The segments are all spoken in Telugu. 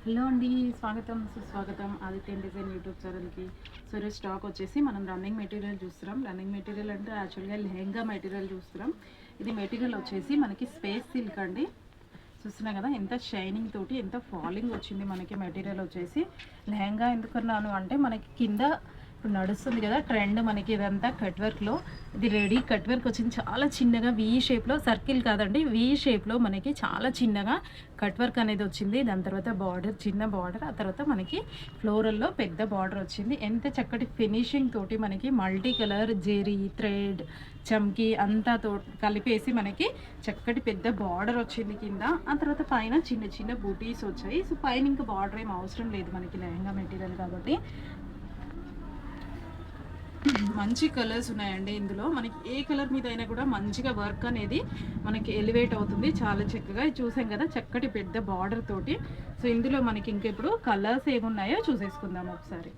హలో అండి, స్వాగతం సుస్వాగతం ఆదిత్య డిజైన్ యూట్యూబ్ ఛానల్కి. సో ఈరోజు స్టాక్ వచ్చేసి మనం రన్నింగ్ మెటీరియల్ చూస్తున్నాం. రన్నింగ్ మెటీరియల్ అంటే యాక్చువల్గా లెహెంగా మెటీరియల్ చూస్తున్నాం. ఇది మెటీరియల్ వచ్చేసి మనకి స్పేస్ సిల్క్ అండి. చూస్తున్నా కదా ఎంత షైనింగ్ తోటి ఎంత ఫాలింగ్ వచ్చింది మనకి. మెటీరియల్ వచ్చేసి లెహెంగా ఎందుకన్నాను అంటే మనకి కింద ఇప్పుడు నడుస్తుంది కదా ట్రెండ్, మనకి ఇదంతా కట్ వర్క్లో ఇది రెడీ కట్ వర్క్ వచ్చింది. చాలా చిన్నగా వీ షేప్లో, సర్కిల్ కాదండి వీ షేప్లో మనకి చాలా చిన్నగా కట్ వర్క్ అనేది వచ్చింది. దాని తర్వాత బార్డర్, చిన్న బార్డర్, ఆ తర్వాత మనకి ఫ్లోరల్లో పెద్ద బార్డర్ వచ్చింది. ఎంత చక్కటి ఫినిషింగ్ తోటి మనకి మల్టీ కలర్ జెరీ థ్రెడ్ చమ్కీ అంతా కలిపేసి మనకి చక్కటి పెద్ద బార్డర్ వచ్చింది కింద. ఆ తర్వాత పైన చిన్న చిన్న బూటీస్ వచ్చాయి. సో పైన ఇంకా బార్డర్ ఏం అవసరం లేదు మనకి లెహంగా మెటీరియల్ కాబట్టి. మంచి కలర్స్ ఉన్నాయండి ఇందులో. మనకి ఏ కలర్ మీద అయినా కూడా మంచిగా వర్క్ అనేది మనకి ఎలివేట్ అవుతుంది చాలా చక్కగా. చూసాం కదా చక్కటి పెద్ద బార్డర్ తోటి. సో ఇందులో మనకి ఇంకెప్పుడు కలర్స్ ఏమున్నాయో చూసేసుకుందాం ఒకసారి.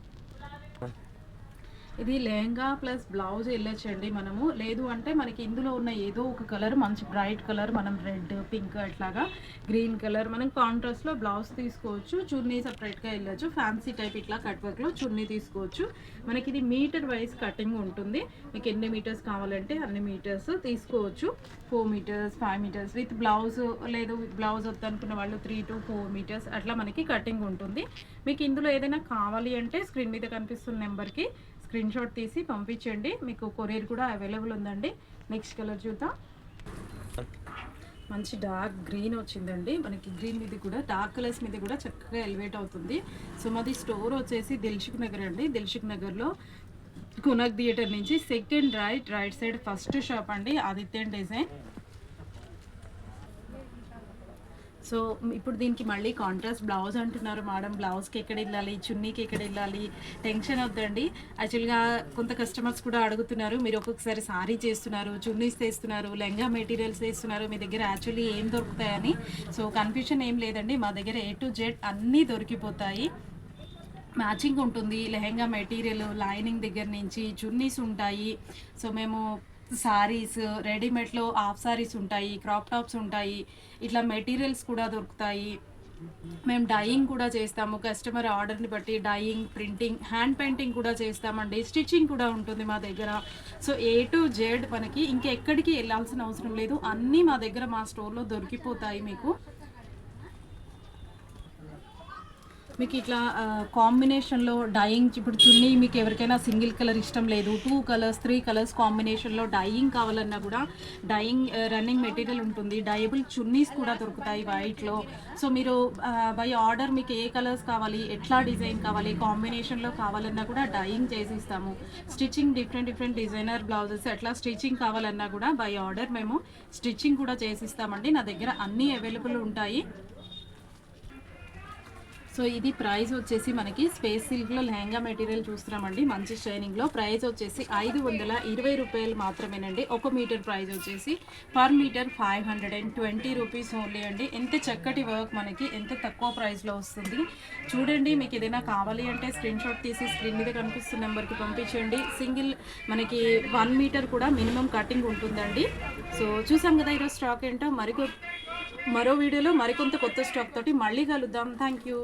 ఇది లెహంగా ప్లస్ బ్లౌజ్ వెళ్ళొచ్చండి మనము. లేదు అంటే మనకి ఇందులో ఉన్న ఏదో ఒక కలర్, మంచి బ్రైట్ కలర్, మనం రెడ్ పింక్ అట్లాగా గ్రీన్ కలర్ మనం కాంట్రాస్ట్లో బ్లౌజ్ తీసుకోవచ్చు. చున్నీ సపరేట్గా వెళ్ళొచ్చు. ఫ్యాన్సీ టైప్ ఇట్లా కట్ వర్క్లో చున్నీ తీసుకోవచ్చు. మనకి ఇది మీటర్ వైజ్ కటింగ్ ఉంటుంది. మీకు ఎన్ని మీటర్స్ కావాలంటే అన్ని మీటర్స్ తీసుకోవచ్చు. 4 మీటర్స్ 5 మీటర్స్ విత్ బ్లౌజ్, లేదు బ్లౌజ్ వద్దనుకున్న వాళ్ళు 3 to 4 మీటర్స్ అట్లా మనకి కటింగ్ ఉంటుంది. మీకు ఇందులో ఏదైనా కావాలి అంటే స్క్రీన్ మీద కనిపిస్తున్న నెంబర్కి స్క్రీన్ షాట్ తీసి పంపించండి. మీకు కొరియర్ కూడా అవైలబుల్ ఉందండి. నెక్స్ట్ కలర్ చూద్దాం. మంచి డార్క్ గ్రీన్ వచ్చిందండి మనకి. గ్రీన్ మీద కూడా డార్క్ కలర్స్ మీద కూడా చక్కగా ఎలివేట్ అవుతుంది. సో మాది స్టోర్ వచ్చేసి దిల్సుఖ్ నగర్ అండి. దిల్సుఖ్ నగర్లో కునక్ థియేటర్ నుంచి second right side first shop అండి, ఆదిత్య డిజైన్. సో ఇప్పుడు దీనికి మళ్ళీ కాంట్రాస్ట్ బ్లౌజ్ అంటున్నారు మేడం. బ్లౌజ్కి ఎక్కడ వెళ్ళాలి, చున్నీకి ఎక్కడ వెళ్ళాలి, టెన్షన్ వద్దండి. యాక్చువల్గా కొంత కస్టమర్స్ కూడా అడుగుతున్నారు, మీరు ఒక్కొక్కసారి సారీ చేస్తున్నారు, చున్నీస్ చేస్తున్నారు, లెహంగా మెటీరియల్స్ చేస్తున్నారు, మీ దగ్గర యాక్చువల్లీ ఏం దొరుకుతాయని. సో కన్ఫ్యూషన్ ఏం లేదండి, మా దగ్గర A to Z అన్నీ దొరికిపోతాయి. మ్యాచింగ్ ఉంటుంది లెహంగా మెటీరియల్, లైనింగ్ దగ్గర నుంచి చున్నీస్ ఉంటాయి. సో మేము సారీస్, రెడీమేడ్లో హాఫ్ సారీస్ ఉంటాయి, క్రాప్ టాప్స్ ఉంటాయి, ఇట్లా మెటీరియల్స్ కూడా దొరుకుతాయి. మేము డైయింగ్ కూడా చేస్తాము. కస్టమర్ ఆర్డర్ని బట్టి డైయింగ్, ప్రింటింగ్, హ్యాండ్ పెయింటింగ్ కూడా చేస్తామండి. స్టిచ్చింగ్ కూడా ఉంటుంది మా దగ్గర. సో A to Z మనకి ఇంకెక్కడికి వెళ్ళాల్సిన అవసరం లేదు. అన్నీ మా దగ్గర మా స్టోర్లో దొరికిపోతాయి మీకు. మీకు ఇట్లా కాంబినేషన్లో డైయింగ్, ఇప్పుడు చున్నీ మీకు ఎవరికైనా సింగిల్ కలర్ ఇష్టం లేదు, 2 కలర్స్ 3 కలర్స్ కాంబినేషన్లో డైయింగ్ కావాలన్నా కూడా డైయింగ్ రన్నింగ్ మెటీరియల్ ఉంటుంది. డయబుల్ చున్నీస్ కూడా దొరుకుతాయి వైట్లో. సో మీరు బై ఆర్డర్ మీకు ఏ కలర్స్ కావాలి, ఎట్లా డిజైన్ కావాలి, కాంబినేషన్లో కావాలన్నా కూడా డైయింగ్ చేసిస్తాము. స్టిచ్చింగ్ డిఫరెంట్ డిజైనర్ బ్లౌజెస్ అట్లా స్టిచ్చింగ్ కావాలన్నా కూడా బై ఆర్డర్ మేము స్టిచ్చింగ్ కూడా చేసిస్తామండి. నా దగ్గర అన్నీ అవైలబుల్ ఉంటాయి. సో ఇది ప్రైస్ వచ్చేసి మనకి స్పేస్ సిల్క్లో లెహంగా మెటీరియల్ చూస్తున్నామండి, మంచి షైనింగ్లో. ప్రైస్ వచ్చేసి 520 రూపాయలు మాత్రమేనండి. 1 మీటర్ ప్రైస్ వచ్చేసి పర్ మీటర్ 520 రూపీస్ ఓన్లీ అండి. ఎంత చక్కటి వర్క్ మనకి ఎంత తక్కువ ప్రైస్లో వస్తుంది చూడండి. మీకు ఏదైనా కావాలి అంటే స్క్రీన్ షాట్ తీసి స్క్రీన్ మీద కనిపిస్తున్న నెంబర్కి పంపించండి. సింగిల్ మనకి 1 మీటర్ కూడా మినిమం కటింగ్ ఉంటుందండి. సో చూసాం కదా ఈరోజు స్టాక్ ఏంటో. మరో వీడియోలో మరికొంత కొత్త స్టాక్ తోటి మళ్ళీ కలుద్దాం. Thank you.